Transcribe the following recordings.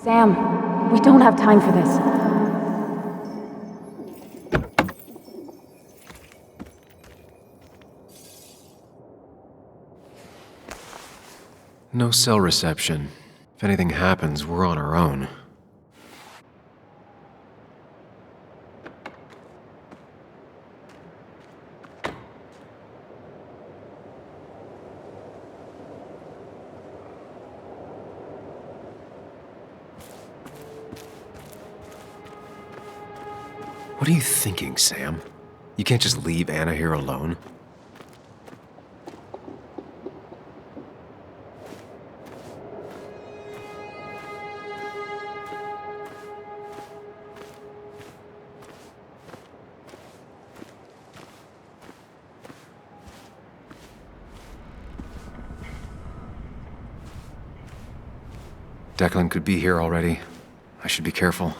Sam, we don't have time for this. No cell reception. If anything happens, we're on our own. What are you thinking, Sam? You can't just leave Anna here alone. Declan could be here already. I should be careful.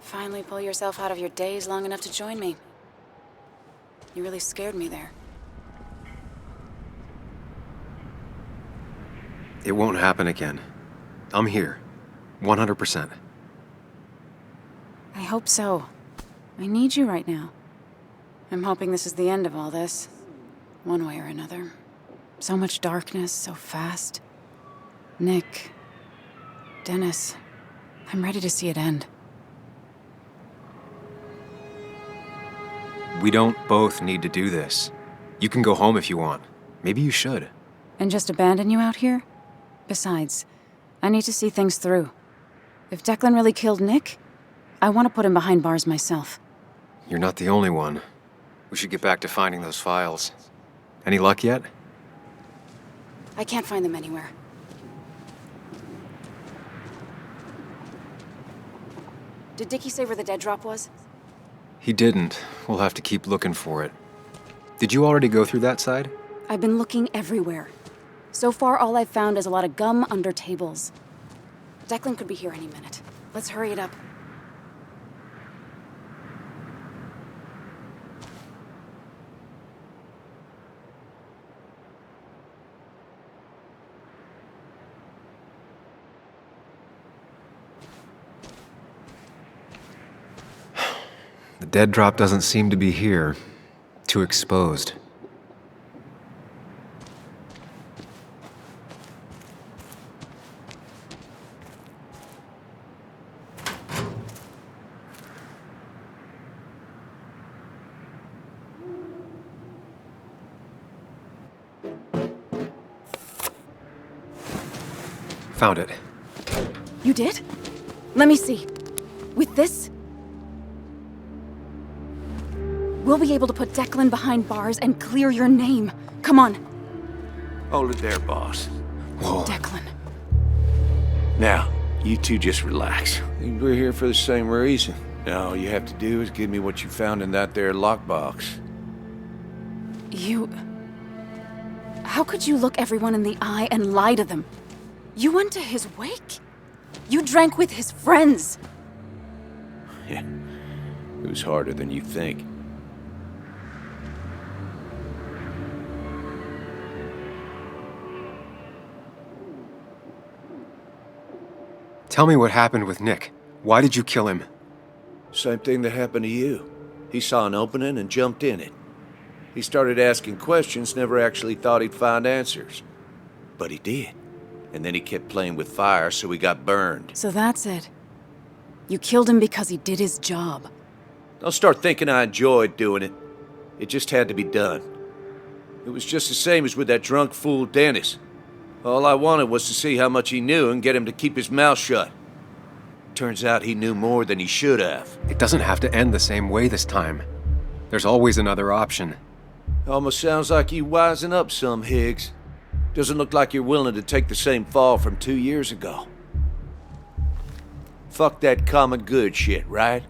Finally pull yourself out of your daze long enough to join me. You really scared me there. It won't happen again. I'm here. 100%. I hope so. I need you right now. I'm hoping this is the end of all this. One way or another. So much darkness, so fast. Nick. Dennis. I'm ready to see it end. We don't both need to do this. You can go home if you want. Maybe you should. And just abandon you out here? Besides, I need to see things through. If Declan really killed Nick, I want to put him behind bars myself. You're not the only one. We should get back to finding those files. Any luck yet? I can't find them anywhere. Did Dickie say where the dead drop was? He didn't. We'll have to keep looking for it. Did you already go through that side? I've been looking everywhere. So far, all I've found is a lot of gum under tables. Declan could be here any minute. Let's hurry it up. The dead drop doesn't seem to be here. Too exposed. Found it. You did? Let me see. With this? We'll be able to put Declan behind bars and clear your name. Come on. Hold it there, boss. Whoa. Declan. Now, you two just relax. We're here for the same reason. Now, all you have to do is give me what you found in that there lockbox. You... How could you look everyone in the eye and lie to them? You went to his wake? You drank with his friends. Yeah, it was harder than you think. Tell me what happened with Nick. Why did you kill him? Same thing that happened to you. He saw an opening and jumped in it. He started asking questions, never actually thought he'd find answers. But he did. And then he kept playing with fire, so he got burned. So that's it. You killed him because he did his job. Don't start thinking I enjoyed doing it. It just had to be done. It was just the same as with that drunk fool Dennis. All I wanted was to see how much he knew and get him to keep his mouth shut. Turns out he knew more than he should have. It doesn't have to end the same way this time. There's always another option. Almost sounds like you wising up some, Higgs. Doesn't look like you're willing to take the same fall from 2 years ago. Fuck that common good shit, right?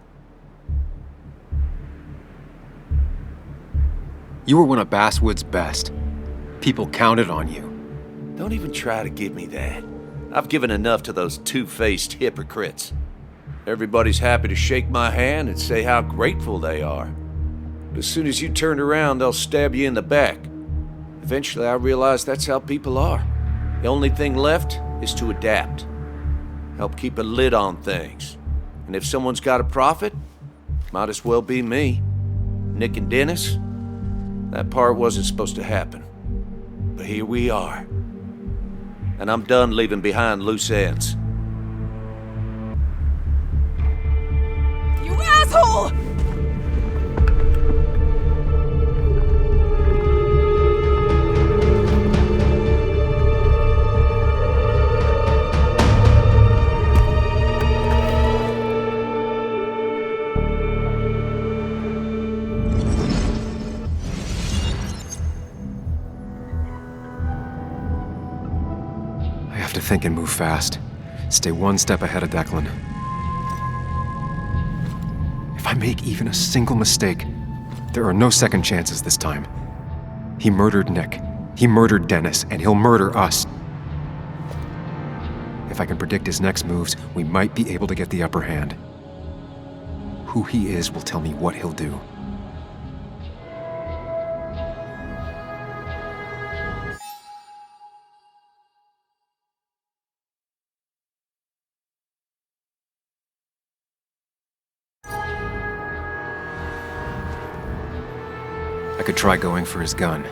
You were one of Basswood's best. People counted on you. Don't even try to give me that. I've given enough to those two-faced hypocrites. Everybody's happy to shake my hand and say how grateful they are. But as soon as you turn around, they'll stab you in the back. Eventually, I realized that's how people are. The only thing left is to adapt. Help keep a lid on things. And if someone's got a profit, might as well be me. Nick and Dennis, that part wasn't supposed to happen. But here we are. And I'm done leaving behind loose ends. You asshole! I have to think and move fast. Stay one step ahead of Declan. If I make even a single mistake, there are no second chances this time. He murdered Nick. He murdered Dennis, and he'll murder us. If I can predict his next moves, we might be able to get the upper hand. Who he is will tell me what he'll do. I could try going for his gun.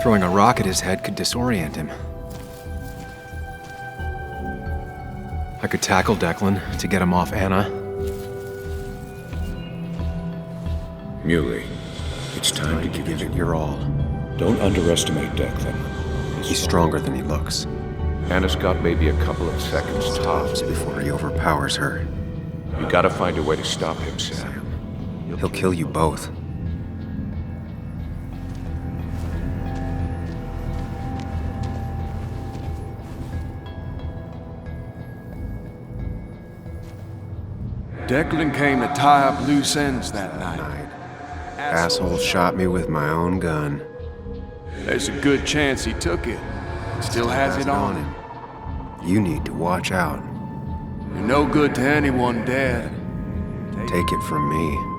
Throwing a rock at his head could disorient him. I could tackle Declan to get him off Anna. Muley, it's time to Give it your all. Don't underestimate Declan. He's stronger than he looks. Anna's got maybe a couple of seconds tops. Before he overpowers her, You gotta find a way to stop him, Sam. he'll kill you both. Declan came to tie up loose ends that night. Asshole shot me with my own gun. There's a good chance he took it. Still has it on him. You need to watch out. You're no good to anyone dead. Take it from me.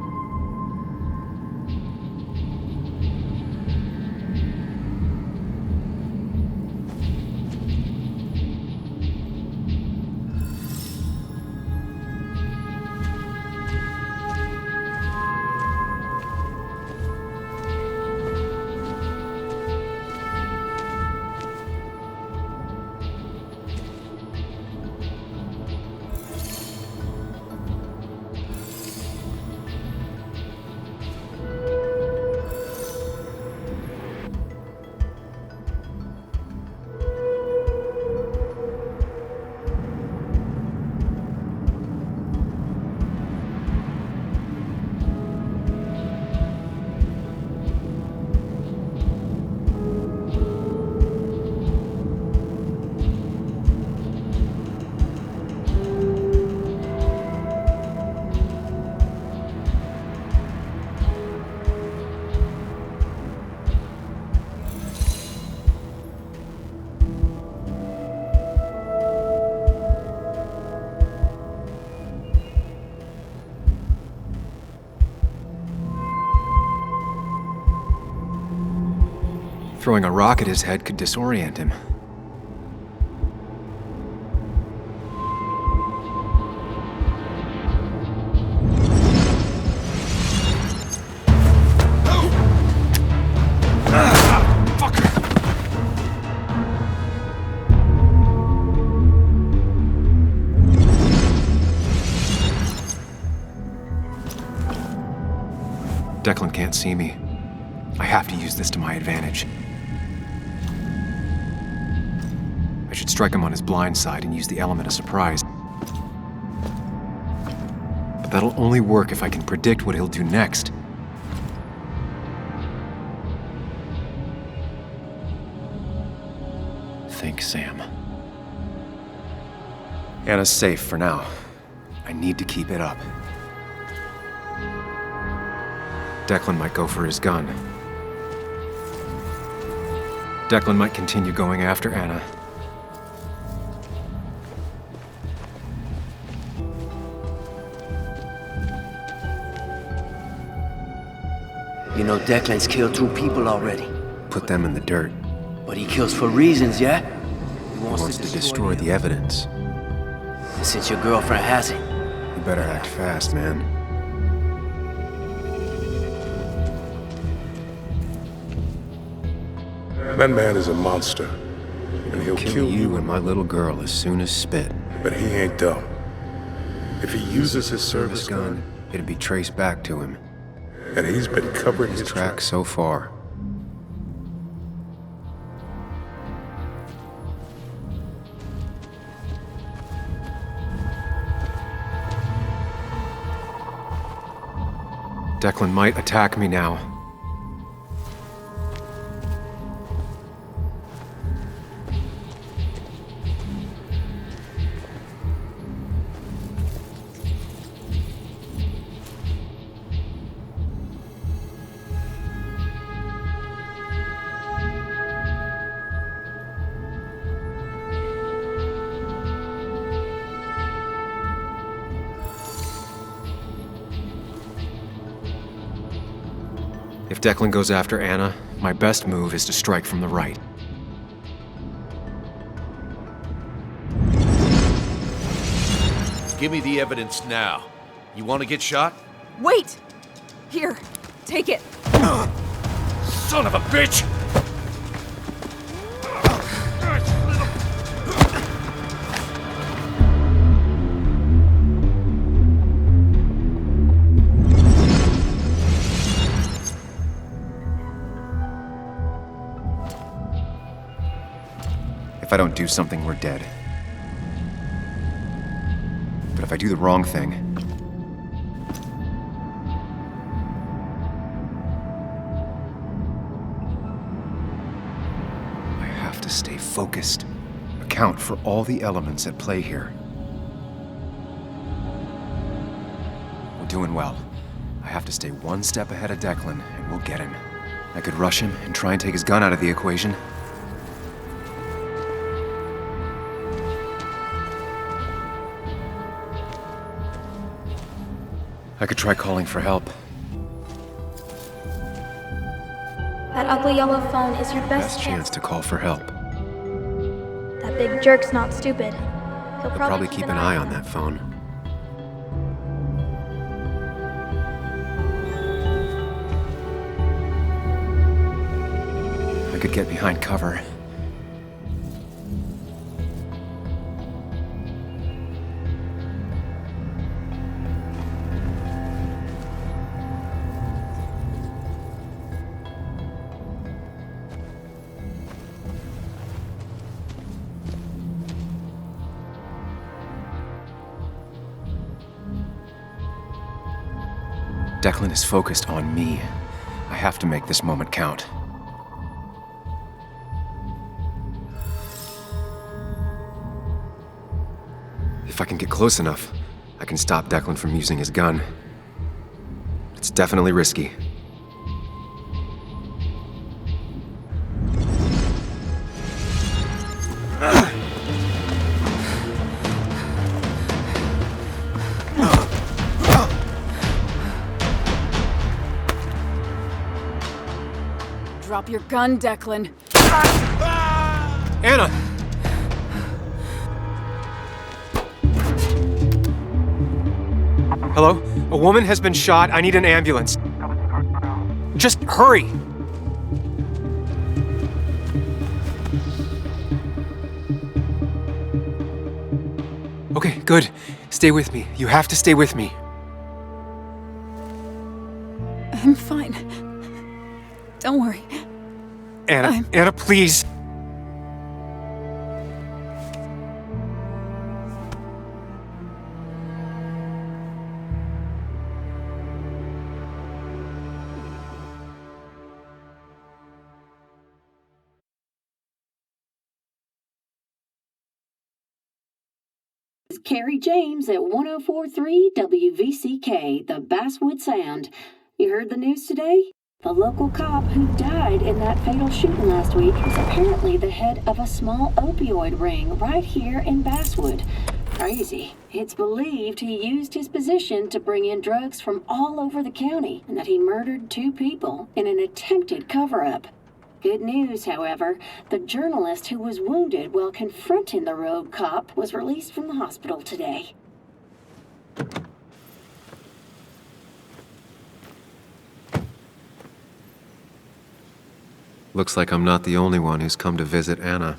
Throwing a rock at his head could disorient him. Declan can't see me. I have to use this to my advantage. strike him on his blind side and use the element of surprise. But that'll only work if I can predict what he'll do next. Think, Sam. Anna's safe for now. I need to keep it up. Declan might go for his gun. Declan might continue going after Anna. You know Declan's killed 2 people already. Put them in the dirt. But he kills for reasons, yeah? He Wants to destroy the evidence. And since your girlfriend has it, You better act fast, man. That man is a monster, and he'll Kill you and my little girl as soon as spit. But he ain't dumb. If he uses his service gun, It'd be traced back to him. and he's been covering his Track tracks. so far. Declan might attack me now. If Declan goes after Anna, my best move is to strike from the right. Give me the evidence now. You want to get shot? Wait! Here, take it. Son of a bitch! If I don't do something, we're dead. But if I do the wrong thing, I have to stay focused, account for all the elements at play here. We're doing well. I have to stay one step ahead of Declan, and we'll get him. I could rush him and try and take his gun out of the equation. I could try calling for help. That ugly yellow phone is your Best chance to call for help. That big jerk's not stupid. He'll I'll probably keep an eye on that phone. I could get behind cover. Declan is focused on me. I have to make this moment count. If I can get close enough, I can stop Declan from using his gun. It's definitely risky. Drop your gun, Declan. Anna! Hello? A woman has been shot. I need an ambulance. Just hurry! Okay, good. Stay with me. You have to stay with me. I'm fine. Don't worry. Anna, Anna, please. is Carrie James at 1043 WVCK, the Basswood Sound. You heard the news today? The local cop who died in that fatal shooting last week is apparently the head of a small opioid ring right here in Basswood. Crazy. It's believed he used his position to bring in drugs from all over the county and that he murdered 2 people in an attempted cover-up. Good news, however, the journalist who was wounded while confronting the rogue cop was released from the hospital today. Looks like I'm not the only one who's come to visit Anna.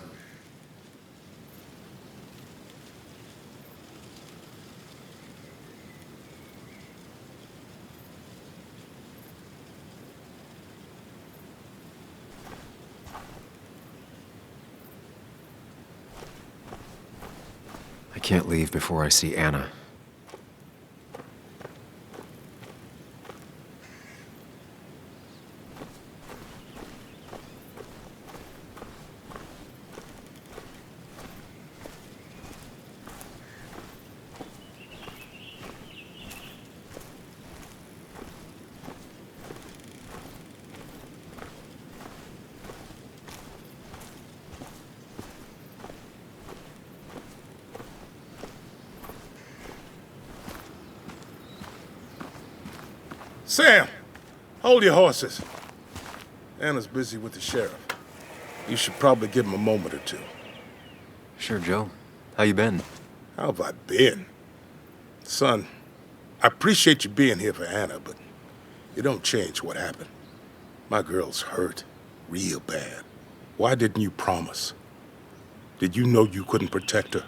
I can't leave before I see Anna. Sam, hold your horses. Anna's busy with the sheriff. You should probably give him a moment or two. Sure, Joe. How you been? How have I been? Son, I appreciate you being here for Anna, but you don't change what happened. My girl's hurt, real bad. Why didn't you promise? Did you know you couldn't protect her?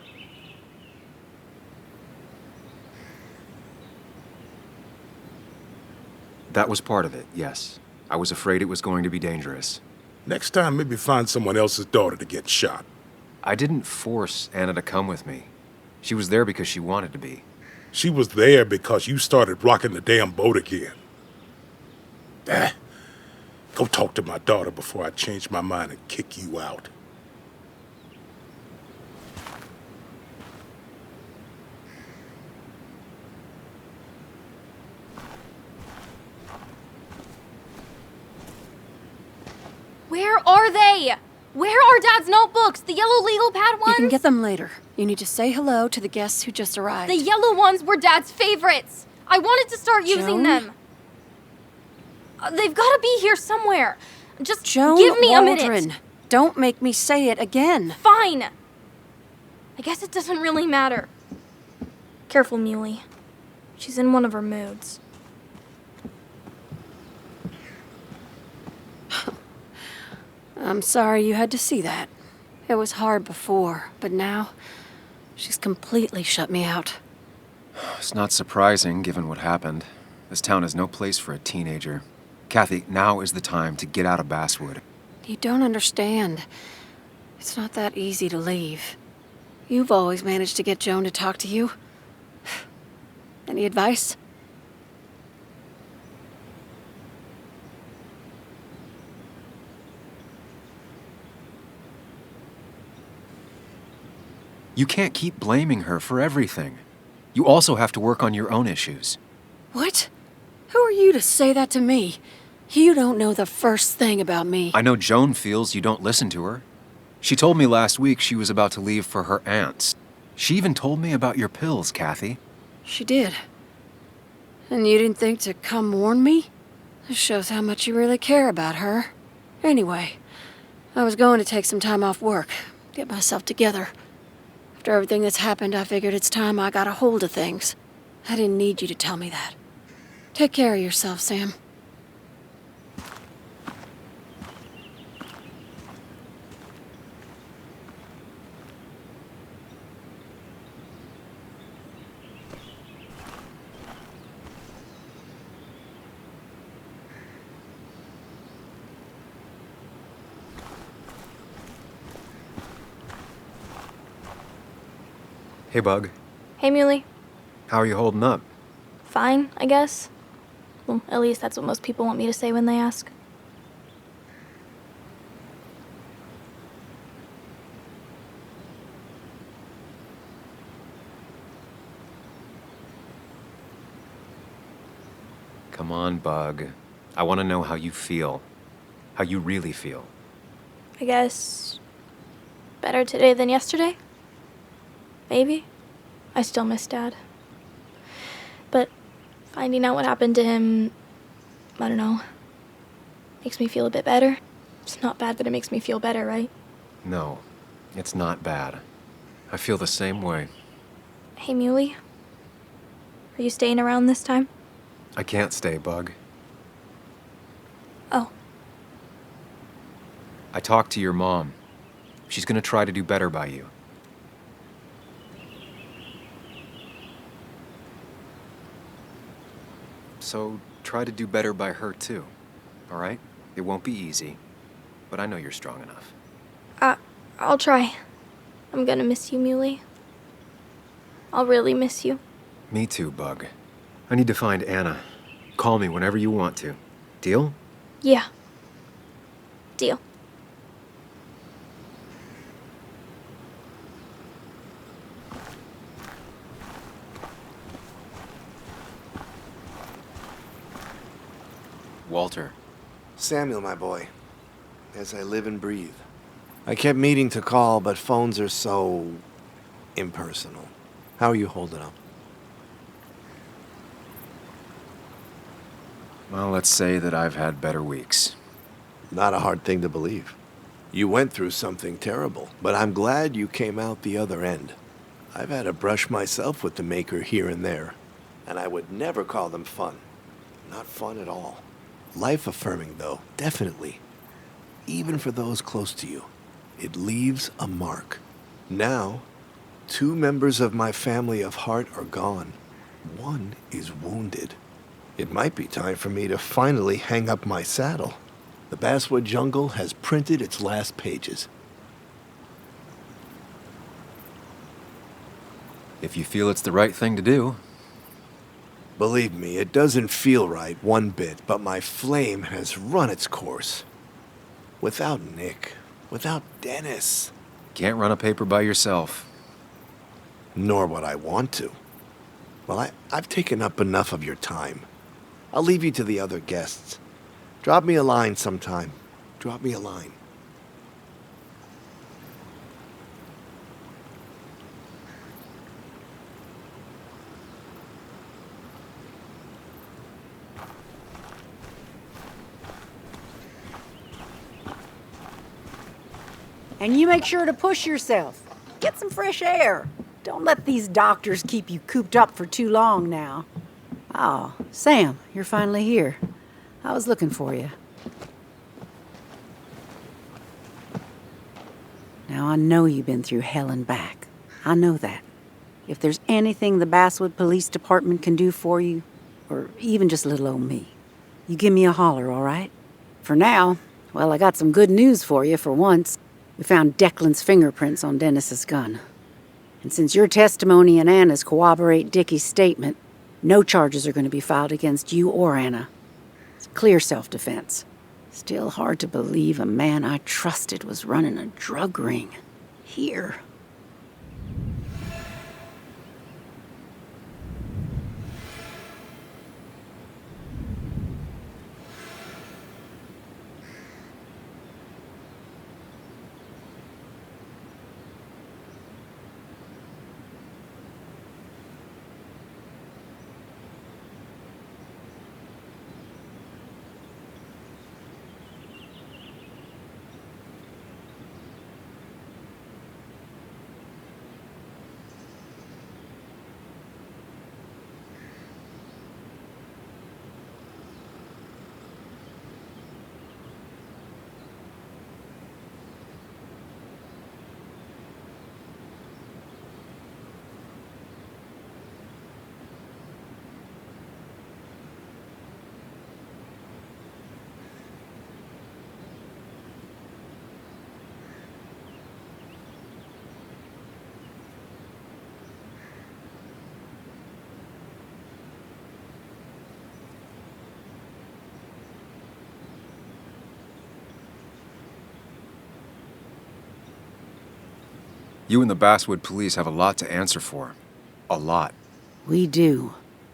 That was part of it, yes. I was afraid it was going to be dangerous. Next time, maybe find someone else's daughter to get shot. I didn't force Anna to come with me. She was there because she wanted to be. She was there because you started rocking the damn boat again. Go talk to my daughter before I change my mind and kick you out. Where are they? Where are Dad's notebooks? The yellow legal pad ones? You can get them later. You need to say hello to the guests who just arrived. The yellow ones were Dad's favorites. I wanted to start using them. They've got to be here somewhere. Just Joan give me Waldron. a minute. Don't make me say it again. Fine. I guess it doesn't really matter. Careful, Muley. She's in one of her moods. I'm sorry you had to see that. It was hard before, but now she's completely shut me out. It's not surprising, given what happened. This town is no place for a teenager. Kathy, now is the time to get out of Basswood. You don't understand. It's not that easy to leave. You've always managed to get Joan to talk to you. Any advice? You can't keep blaming her for everything. You also have to work on your own issues. What? Who are you to say that to me? You don't know the first thing about me. I know Joan feels you don't listen to her. She told me last week she was about to leave for her aunt's. She even told me about your pills, Kathy. She did. And you didn't think to come warn me? This shows how much you really care about her. Anyway, I was going to take some time off work, get myself together. After everything that's happened, I figured it's time I got a hold of things. I didn't need you to tell me that. Take care of yourself, Sam. Hey, Bug. Hey, Muley. How are you holding up? Fine, I guess. Well, at least that's what most people want me to say when they ask. Come on, Bug. I want to know how you feel. How you really feel. I guess better today than yesterday? Maybe. I still miss Dad. But finding out what happened to him, I don't know, makes me feel a bit better. It's not bad that it makes me feel better, right? No, it's not bad. I feel the same way. Hey, Muley. Are you staying around this time? I can't stay, Bug. Oh. I talked to your mom. She's gonna try to do better by you. So try to do better by her too, all right? It won't be easy, but I know you're strong enough. I'll try. I'm gonna miss you, Muley. I'll really miss you. Me too, Bug. I need to find Anna. Call me whenever you want to. Deal? Yeah. Deal. Walter. Samuel, my boy. As I live and breathe. I kept meaning to call, but phones are so impersonal. How are you holding up? Well, let's say that I've had better weeks. Not a hard thing to believe. You went through something terrible, but I'm glad you came out the other end. I've had a brush myself with the Maker here and there, and I would never call them fun. Not fun at all. Life-affirming, though, definitely. Even for those close to you. It leaves a mark. Now, 2 members of my family of heart are gone. 1 is wounded. It might be time for me to finally hang up my saddle. The Basswood Jungle has printed its last pages. If you feel it's the right thing to do. Believe me, it doesn't feel right one bit, but my flame has run its course. Without Nick, without Dennis. Can't run a paper by yourself. Nor would I want to. Well, I've taken up enough of your time. I'll leave you to the other guests. Drop me a line sometime. Drop me a line. And you make sure to push yourself. Get some fresh air. Don't let these doctors keep you cooped up for too long now. Oh, Sam, you're finally here. I was looking for you. Now, I know you've been through hell and back. I know that. If there's anything the Basswood Police Department can do for you, or even just little old me, you give me a holler, all right? For now, well, I got some good news for you for once. We found Declan's fingerprints on Dennis's gun. And since your testimony and Anna's corroborate Dickie's statement, no charges are going to be filed against you or Anna. It's clear self-defense. Still hard to believe a man I trusted was running a drug ring. Here. You and the Basswood police have a lot to answer for. A lot. We do.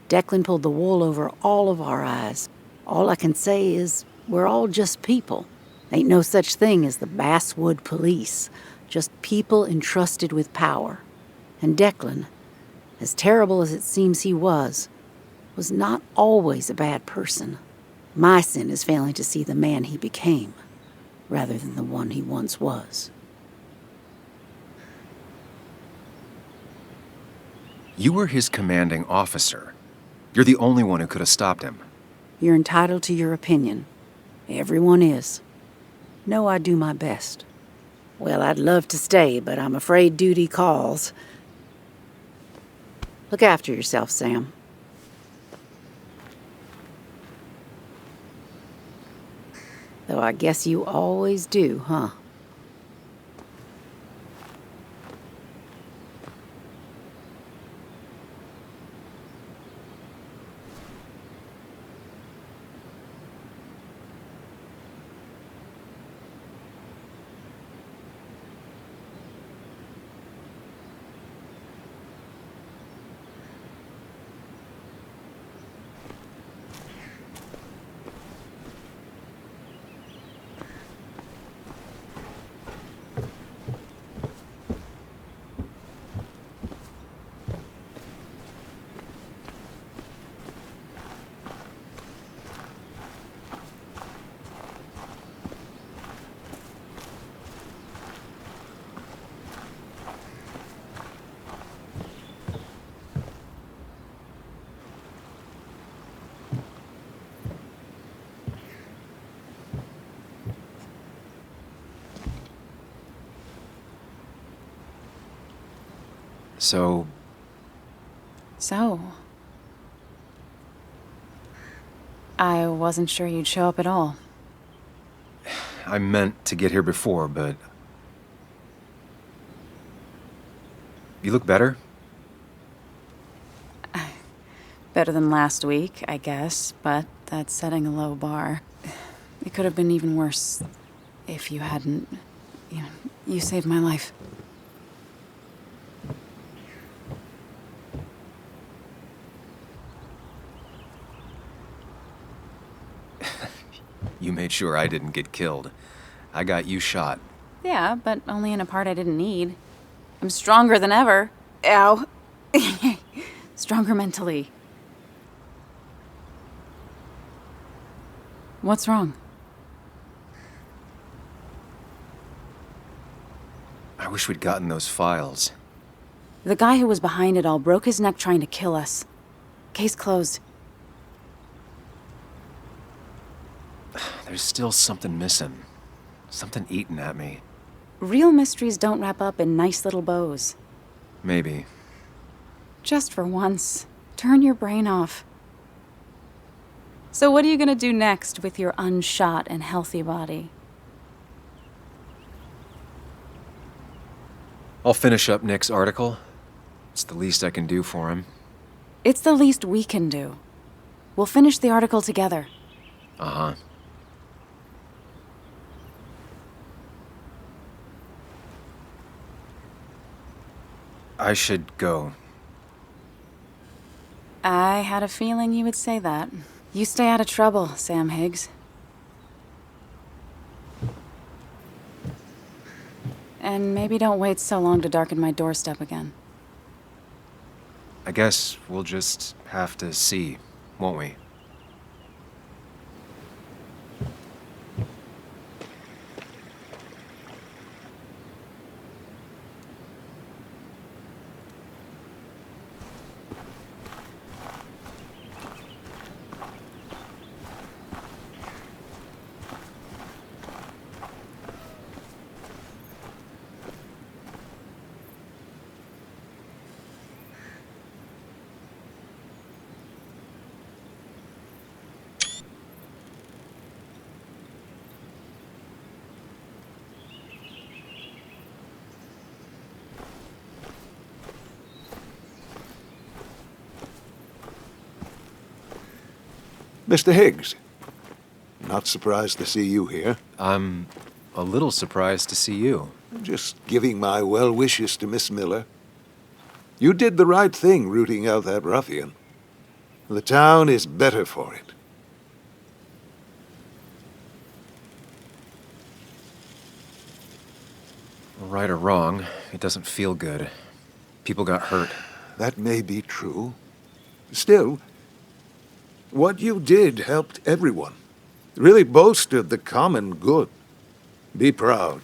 Declan pulled the wool over all of our eyes. All I can say is we're all just people. Ain't no such thing as the Basswood Police. Just people entrusted with power. And Declan, as terrible as it seems he was not always a bad person. My sin is failing to see the man he became, rather than the one he once was. You were his commanding officer. You're the only one who could have stopped him. You're entitled to your opinion. Everyone is. No, I do my best. Well, I'd love to stay, but I'm afraid duty calls. Look after yourself, Sam. Though I guess you always do, huh? So, I wasn't sure you'd show up at all. I meant to get here before, but... You look better? Better than last week, I guess, but that's setting a low bar. It could have been even worse if you hadn't... You saved my life. You made sure I didn't get killed. I got you shot. Yeah, but only in a part I didn't need. I'm stronger than ever. Ow. Stronger mentally. What's wrong? I wish we'd gotten those files. The guy who was behind it all broke his neck trying to kill us. Case closed. There's still something missing. Something eating at me. Real mysteries don't wrap up in nice little bows. Maybe. Just for once, turn your brain off. So what are you gonna do next with your unshot and healthy body? I'll finish up Nick's article. It's the least I can do for him. It's the least we can do. We'll finish the article together. Uh-huh. I should go. I had a feeling you would say that. You stay out of trouble, Sam Higgs. And maybe don't wait so long to darken my doorstep again. I guess we'll just have to see, won't we? Mr. Higgs, not surprised to see you here. I'm a little surprised to see you. Just giving my well wishes to Miss Miller. You did the right thing rooting out that ruffian. The town is better for it. Right or wrong, it doesn't feel good. People got hurt. That may be true. Still, what you did helped everyone. Really bolstered the common good. Be proud.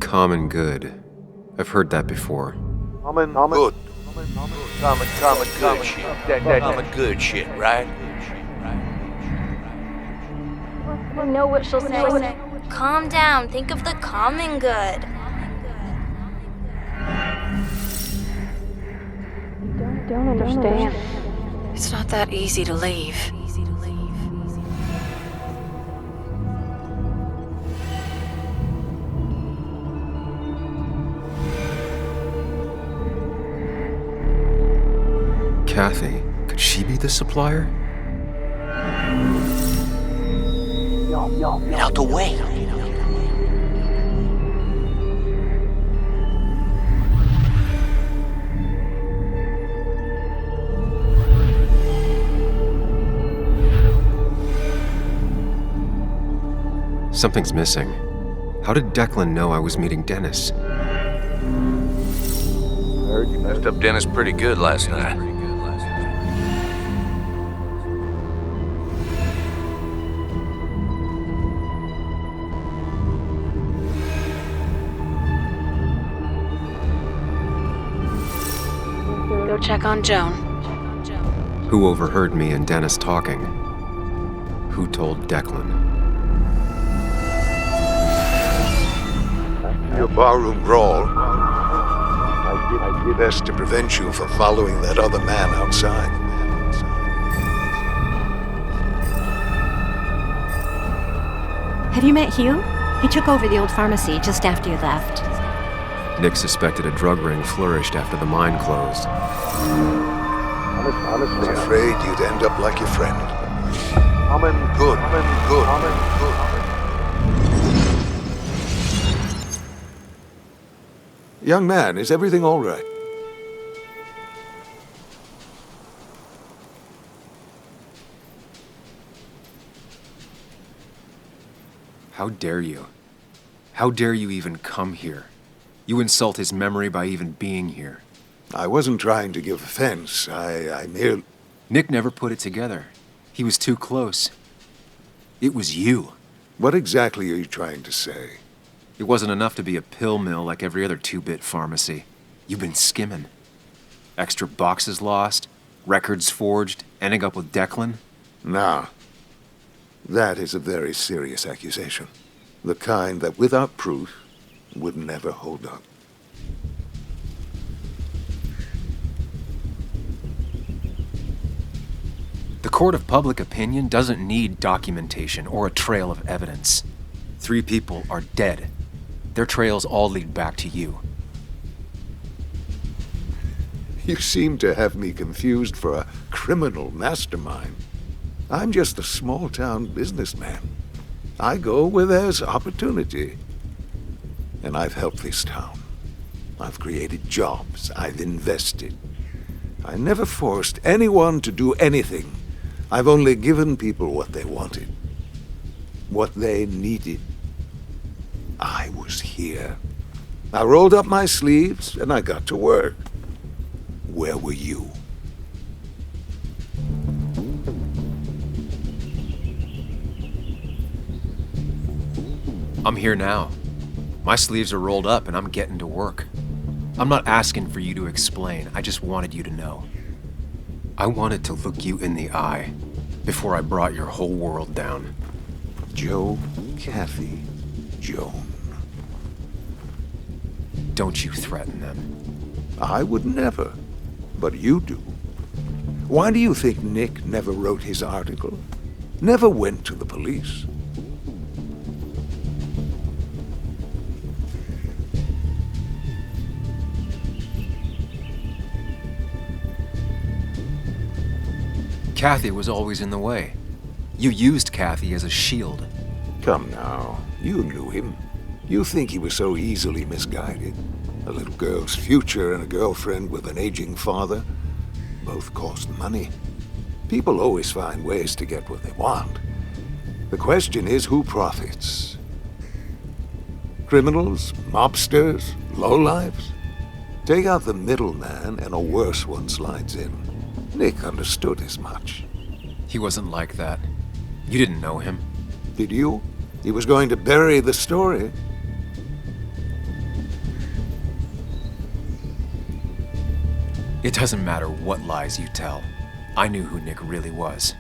Common good. I've heard that before. Common good. Common good shit. Common good shit, right? I know what she'll say. Calm down. Think of the common good. Don't understand. It's not that easy to leave. Kathy, could she be the supplier? Get out the way. Something's missing. How did Declan know I was meeting Dennis? Heard you messed up Dennis pretty good last night. Go check on Joan. Who overheard me and Dennis talking? Who told Declan? Your barroom brawl. I did best to prevent you from following that other man outside. Have you met Hugh? He took over the old pharmacy just after you left. Nick suspected a drug ring flourished after the mine closed. I was afraid you'd end up like your friend. Good. Young man, is everything all right? How dare you? How dare you even come here? You insult his memory by even being here. I wasn't trying to give offense. I merely... Nick never put it together. He was too close. It was you. What exactly are you trying to say? It wasn't enough to be a pill mill like every other two-bit pharmacy. You've been skimming. Extra boxes lost, records forged, ending up with Declan. Nah. That is a very serious accusation. The kind that, without proof, would never hold up. The court of public opinion doesn't need documentation or a trail of evidence. 3 people are dead. Their trails all lead back to you. You seem to have me confused for a criminal mastermind. I'm just a small-town businessman. I go where there's opportunity. And I've helped this town. I've created jobs. I've invested. I never forced anyone to do anything. I've only given people what they wanted. What they needed. I was here. I rolled up my sleeves and I got to work. Where were you? I'm here now. My sleeves are rolled up and I'm getting to work. I'm not asking for you to explain. I just wanted you to know. I wanted to look you in the eye before I brought your whole world down. Joe, Kathy, Joan. Don't you threaten them. I would never, but you do. Why do you think Nick never wrote his article? Never went to the police? Kathy was always in the way. You used Kathy as a shield. Come now, you knew him. You think he was so easily misguided? A little girl's future and a girlfriend with an aging father both cost money. People always find ways to get what they want. The question is, who profits? Criminals? Mobsters? Lowlifes? Take out the middleman and a worse one slides in. Nick understood as much. He wasn't like that. You didn't know him. Did you? He was going to bury the story. It doesn't matter what lies you tell. I knew who Nick really was.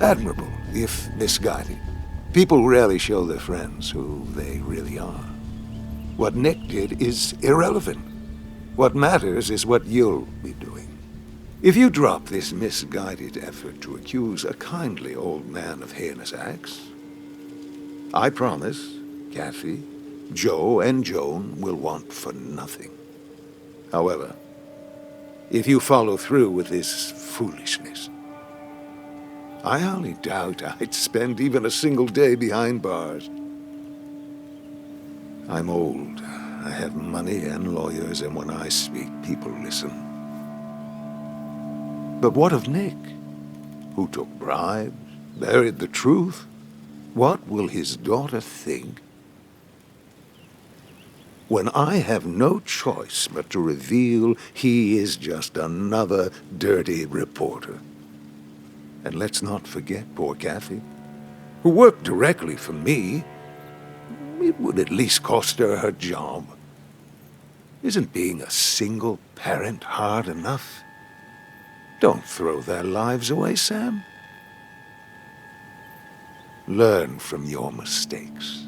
Admirable, if misguided. People rarely show their friends who they really are. What Nick did is irrelevant. What matters is what you'll be doing. If you drop this misguided effort to accuse a kindly old man of heinous acts, I promise Kathy, Joe, and Joan will want for nothing. However, if you follow through with this foolishness, I hardly doubt I'd spend even a single day behind bars. I'm old. I have money and lawyers, and when I speak, people listen. But what of Nick, who took bribes, buried the truth? What will his daughter think when I have no choice but to reveal he is just another dirty reporter? And let's not forget poor Kathy, who worked directly for me. It would at least cost her her job. Isn't being a single parent hard enough? Don't throw their lives away, Sam. Learn from your mistakes.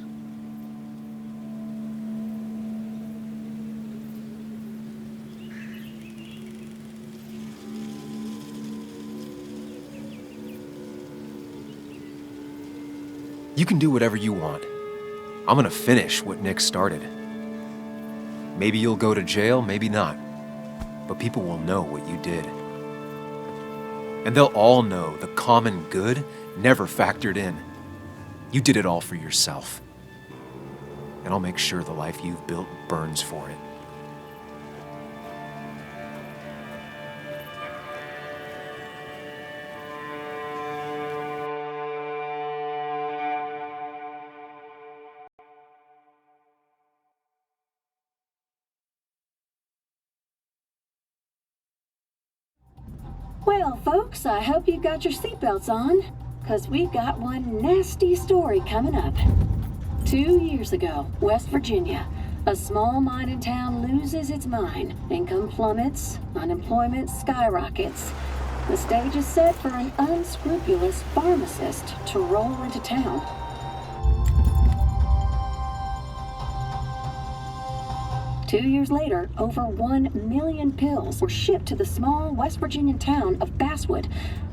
You can do whatever you want. I'm gonna finish what Nick started. Maybe you'll go to jail, maybe not. But people will know what you did. And they'll all know the common good never factored in. You did it all for yourself. And I'll make sure the life you've built burns for it. Well, folks, I hope you got your seatbelts on, because we've got one nasty story coming up. 2 years ago, West Virginia, a small mining town loses its mine. Income plummets, unemployment skyrockets. The stage is set for an unscrupulous pharmacist to roll into town. Two years later, over 1 million pills were shipped to the small West Virginian town of Basswood,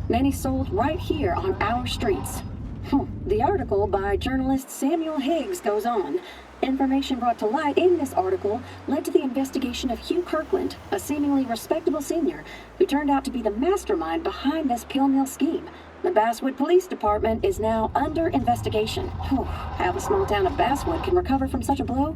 many sold right here on our streets. The article by journalist Samuel Higgs goes on. Information brought to light in this article led to the investigation of Hugh Kirkland, a seemingly respectable senior who turned out to be the mastermind behind this pill mill scheme. The Basswood Police Department is now under investigation. How the small town of Basswood can recover from such a blow,